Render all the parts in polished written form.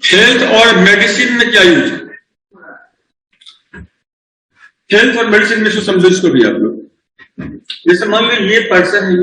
Health और medicine में क्या यूज है? हेल्थ और मेडिसिन में समझो इसको भी आप लोग। जैसे मान लो ये पर्सन है,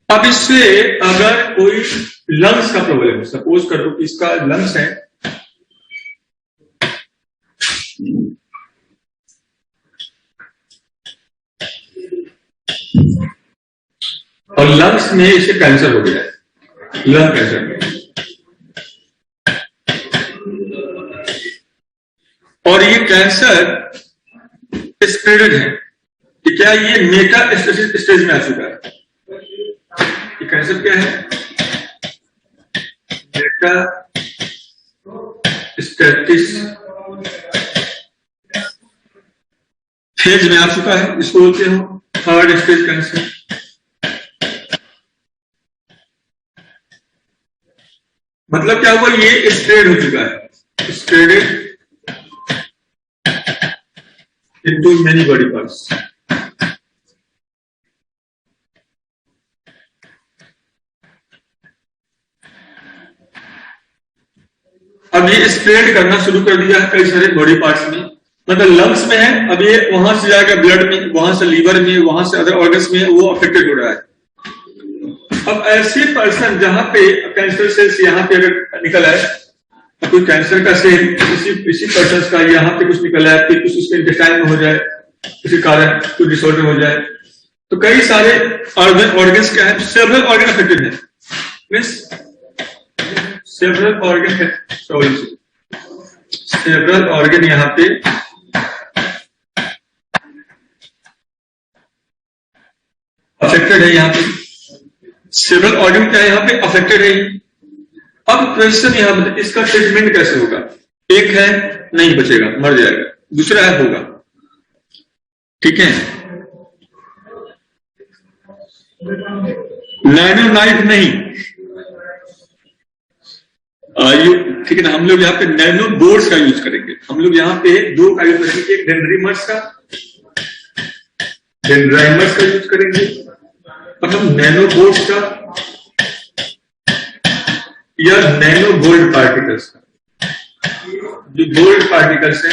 अब इससे अगर कोई लंग्स का प्रॉब्लम है, सपोज करो कि इसका लंग्स है, और लंग्स में इसे कैंसर हो गया है, लंग कैंसर, और ये कैंसर स्प्रेडेड है, कि क्या ये मेटा स्टेज में आ चुका है? ये कैंसर क्या है? मेटा स्टेटिस फेज में आ चुका है, इसको बोलते हो थर्ड स्टेज कैंसर। मतलब क्या हुआ? ये स्प्रेड हो चुका है, spreaded into many body parts। अब ये स्प्रेड करना शुरू कर दिया है कई सारे बॉडी पार्ट्स में, मतलब लंग्स में है, अब ये वहां से जाएगा ब्लड में, वहां से लीवर में, वहां से अदर ऑर्गन्स में, वो अफेक्टेड हो रहा है। अब ऐसे पर्सन जहां पे कैंसर सेल्स यहां पे अगर निकल आए, कोई कैंसर का सेल इसी पर्सन का यहाँ पे कुछ निकला है, फिर कुछ उसके इंटेस्टाइन में हो जाए, किसी कारण कुछ डिसऑर्डर हो जाए, तो कई सारे ऑर्गन्स क्या है, सेवरल ऑर्गन अफेक्टेड है, means several organ, several organ यहाँ पे अफेक्टेड है, यहाँ पे सेवरल ऑर्गन क्या है, यहाँ पे अफेक्टेड है। अब क्वेश्चन यहां पर इसका ट्रीटमेंट कैसे होगा? एक है नहीं बचेगा, मर जाएगा, दूसरा है होगा, ठीक है, नैनो नाइफ नहीं, ठीक है ना, हम लोग यहाँ पे नैनो बोर्ड्स का यूज करेंगे। हम लोग यहाँ पे दो का यूज करेंगे, एक डेंड्रीमर्स का यूज करेंगे, और हम नैनो बोर्ड्स का या नैनो गोल्ड पार्टिकल्स का, जो गोल्ड पार्टिकल्स है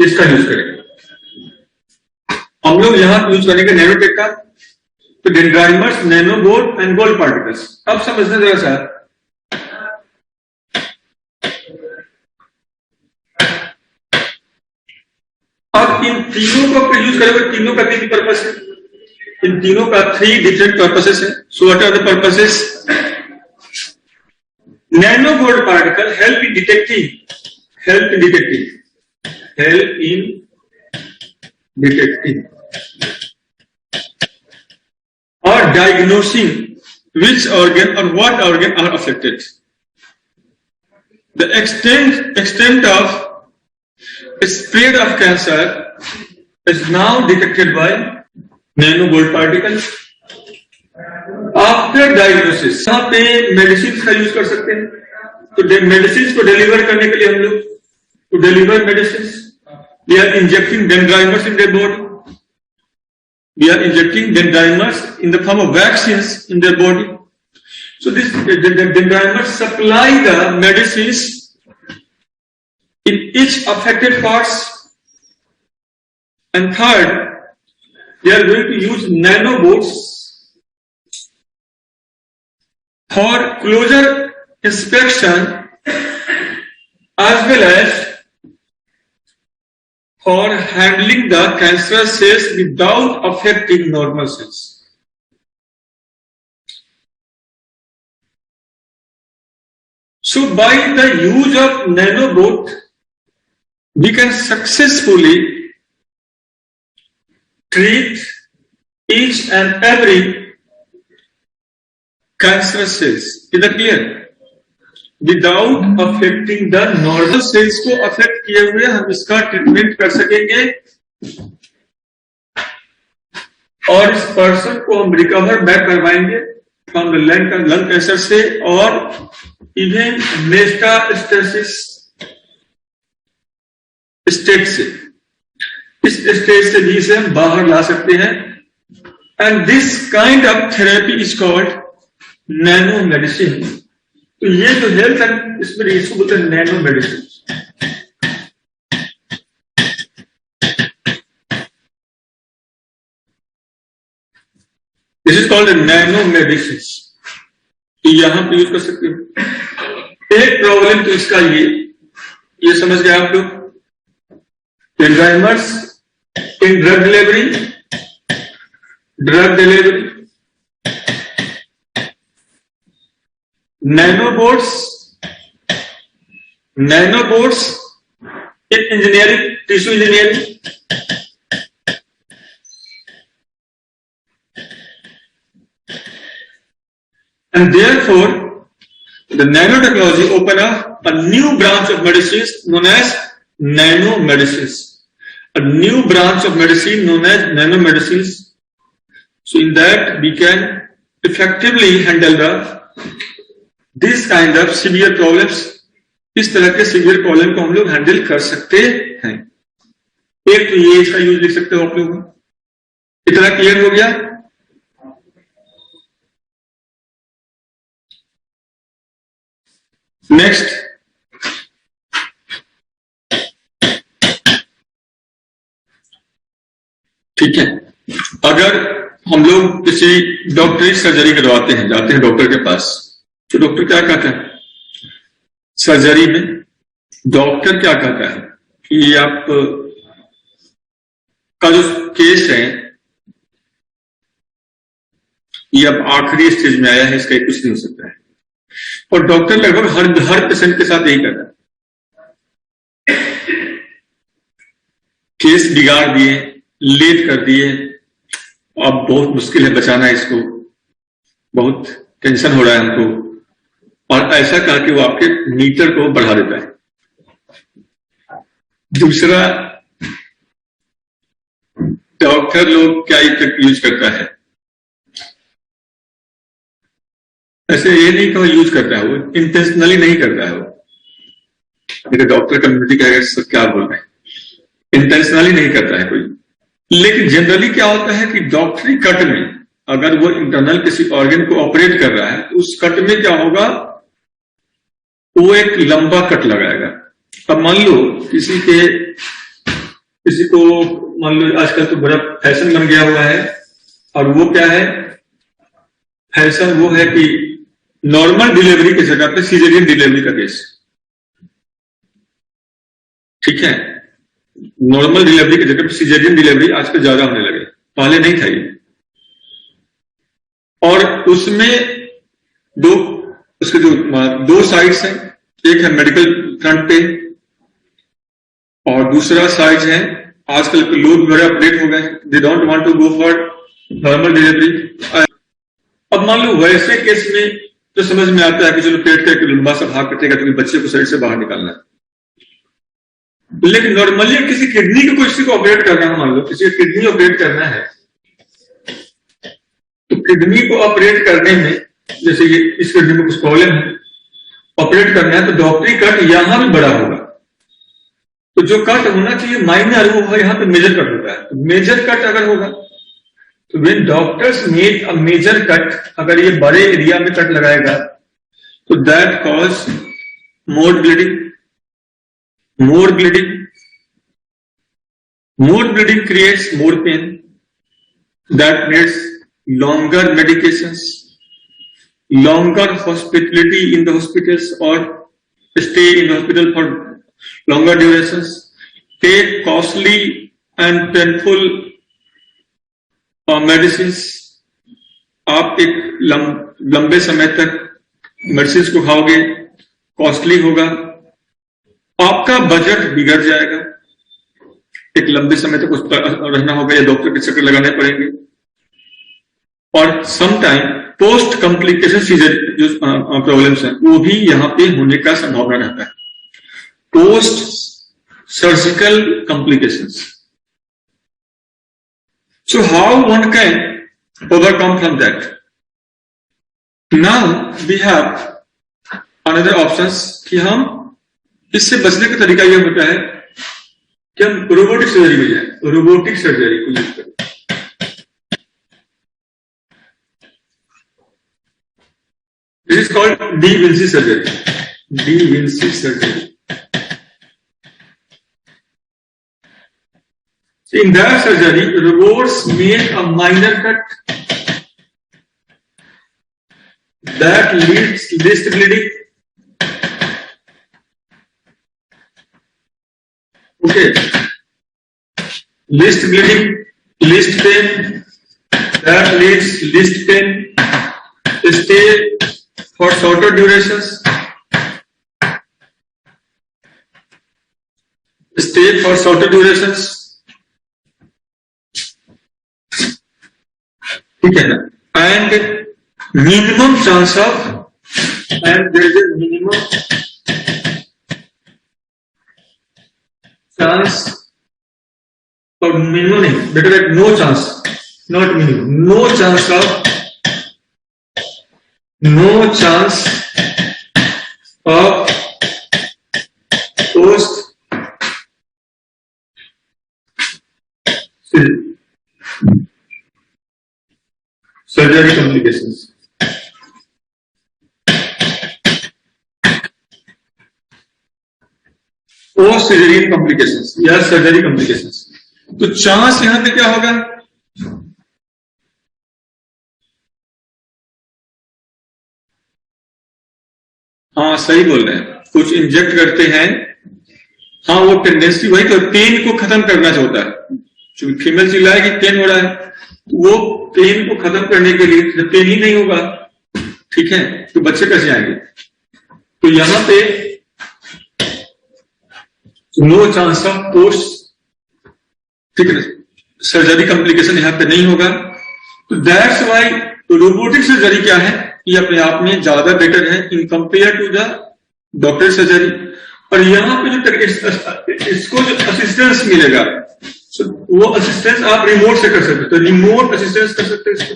इसका यूज करेंगे। हम लोग यहां यूज करेंगे नैनोटेक का, तो डेंड्राइमर्स, nano gold and gold particles. अब समझना जरा सा, अब इन तीनों को यूज करेंगे, तीनों का तीन पर्पस है, इन तीनों का 3 डिफरेंट पर्पसेस है। So what are the purposes? Nano gold particle help in detecting और diagnosing which organ or what organ are affected. The extent of spread of cancer is now detected by nano gold particle. After diagnosis यहाँ पे medicine का use कर सकते हैं, तो medicine को deliver करने के लिए हम लोग to deliver medicine we are injecting dendrimers in their body, we are injecting dendrimers in the form of vaccines in their body. So this dendrimers supply the medicine in each affected parts. And third, they are going to use nanobots for closer inspection as well as for handling the cancerous cells without affecting normal cells. So by the use of nanobot, we can successfully treat each and every cancerous cells. Is that clear? Without affecting the normal cells को affect किए हुए हम इसका treatment कर सकेंगे और इस person को हम रिकवर बैक करवाएंगे फ्रॉम द लंग कैंसर से और इवन मेटास्टेसिस स्टेट से, इस स्टेज से भी इसे हम बाहर ला सकते हैं। And this kind of therapy is called nano medicine. तो ये जो हेल्थ एंड इसमें इसको बोलते हैं nano medicine. This is called nano medicine. तो यहां पे यूज कर सकते हो। एक प्रॉब्लम तो इसका ये समझ गए आप लोग, enzymes in drug delivery, nanobots in engineering, tissue engineering, and therefore the nanotechnology open up a new branch of medicines known as nanomedicines, a new branch of medicine known as nanomedicines. So in that we can effectively handle this kind of severe problems. इस तरह के severe problem को हम लोग handle कर सकते हैं। एक तो ये इसका यूज लिख सकते हो आप लोग। इतना क्लियर हो गया? नेक्स्ट, ठीक है, अगर हम लोग किसी डॉक्टरी सर्जरी करवाते हैं, जाते हैं डॉक्टर के पास, तो डॉक्टर क्या कहता है सर्जरी में? डॉक्टर क्या कहता है कि आप का जो केस है ये अब आखिरी स्टेज में आया है, इसका कुछ नहीं हो सकता है। और डॉक्टर लगभग हर पेशेंट के साथ यही करता है। केस बिगाड़ दिए, लेट कर दिए, अब बहुत मुश्किल है बचाना इसको, बहुत टेंशन हो रहा है हमको, और ऐसा करके वो आपके मीटर को बढ़ा देता है। दूसरा, डॉक्टर लोग क्या यूज करता है, ऐसे ये नहीं कहो यूज करता है, वो इंटेंशनली नहीं करता है। वो मेरे डॉक्टर कम्युनिटी का क्या बोल रहे हैं, इंटेंशनली नहीं करता है कोई। लेकिन जनरली क्या होता है कि डॉक्टरी कट में अगर वो इंटरनल किसी ऑर्गन को ऑपरेट कर रहा है तो उस कट में क्या होगा, वो एक लंबा कट लगाएगा। अब मान लो किसी को मान लो आजकल तो बड़ा फैशन बन गया हुआ है, और वो क्या है फैशन, वो है कि नॉर्मल डिलीवरी की जगह पे सीजरियन डिलीवरी का केस। ठीक है, नॉर्मल डिलीवरी की जगह पे सीजरियन डिलीवरी आजकल ज्यादा होने लगे, पहले नहीं था ये। और उसमें उसके जो दो साइड्स हैं, एक है मेडिकल फ्रंट पे और दूसरा साइड है आजकल के लोग बड़े अपडेट हो गए, they don't want to go for normal delivery. अब मान लो वैसे केस में तो समझ में आता है कि चलो पेट का एक लंबा सा भाग कटेगा क्योंकि बच्चे को शरीर से बाहर निकालना है। लेकिन नॉर्मली किसी किडनी को किसी को ऑपरेट करना है, मान लो किसी को किडनी ऑपरेट करना है, तो किडनी को ऑपरेट करने में जैसे ये इस किडनी में कुछ प्रॉब्लम है, ऑपरेट करना है तो डॉक्टरी कट यहां भी बड़ा होगा। तो जो कट होना चाहिए माइनर, वो यहाँ पे मेजर कट होता है। तो मेजर कट अगर होगा तो when doctors make a major cut, अगर ये बड़े एरिया में कट लगाएगा तो that cause more bleeding creates more pain, that needs longer medications, longer hospitality in the hospitals or stay in the hospital for longer durations, take costly and painful medicines। आप एक लंबे समय तक medicine को खाओगे, costly होगा, आपका budget बिगड़ जाएगा, एक लंबे समय तक उस पर रहना होगा या डॉक्टर के चक्कर लगाने पड़ेंगे। और समटाइम पोस्ट कॉम्प्लिकेशन सीजर जो प्रॉब्लम्स हैं वो भी यहां पे होने का संभावना रहता है, post surgical complications. So how one can overcome from that? Now we have another options कि हम इससे बचने का तरीका यह होता है कि हम रोबोटिक सर्जरी में जाए, रोबोटिक सर्जरी को यूज करें। This is called De Vinci surgery. De Vinci surgery. In that surgery, robots make a minor cut that leads least bleeding. Okay, least bleeding, least pain, that leads least pain. Stay for shorter durations. Stay for shorter durations. ठीक है ना? And minimum chance of, and there is a minimum chance, or minimum नहीं, better like no chance, not minimum, no chance of post surgery complications. Post surgery complications या surgery complications. तो chance यहां पे क्या होगा? हाँ सही बोल रहे हैं, कुछ इंजेक्ट करते हैं। हाँ वो टेंडेंसी वही तो पेन को खत्म करना चाहता है। जो फीमेल चिल्ला है कि पेन हो रहा है, वो पेन को खत्म करने के लिए, जब पेन ही नहीं होगा ठीक है तो बच्चे कैसे आएंगे? तो यहां पे नो चांस ऑफ पोस्ट ठीक है सर्जरी कॉम्प्लिकेशन यहां पे नहीं होगा। तो दैट्स वाई रोबोटिक सर्जरी क्या है, ये अपने आप में ज्यादा बेटर है in compare to the doctor surgery. और यहाँ पे जो इसको जो असिस्टेंस मिलेगा वो असिस्टेंस आप रिमोट से कर सकते हो। तो रिमोट असिस्टेंस कर सकते हैं,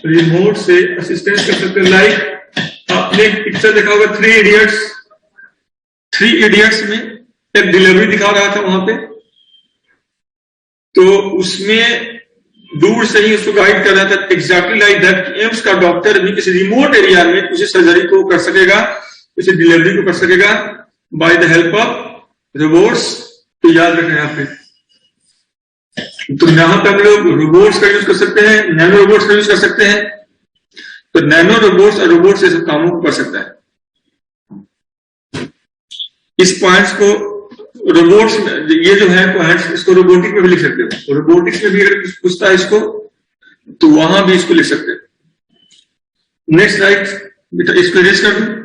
रिमोट से असिस्टेंस कर सकते हैं। लाइक आपने पिक्चर देखा होगा थ्री इडियट्स में एक डिलीवरी दिखा रहा था वहां पे, तो उसमें दूर से ही उसको गाइड कर रहा था एग्जैक्टली लाइक दैट। एम्स का डॉक्टर भी किसी रिमोट एरिया में उसी सर्जरी को कर सकेगा, उसी डिलीवरी को कर सकेगा by the help of robots. तो याद रखना यहाँ पे, तो यहां पे हम लोग रोबोट्स का यूज कर सकते हैं, नैनो रोबोट्स का यूज कर सकते हैं। तो नैनो रोबोट्स और रोबोट से सब कामों को कर सकता है। इस पॉइंट्स को रोबोट्स में, ये जो है पॉइंट्स, इसको रोबोटिक में भी लिख सकते हो। रोबोटिक्स में भी अगर कुछ पूछता है इसको तो वहां भी इसको लिख सकते हैं। नेक्स्ट राइट बेटा, इसको इरेज कर दूं।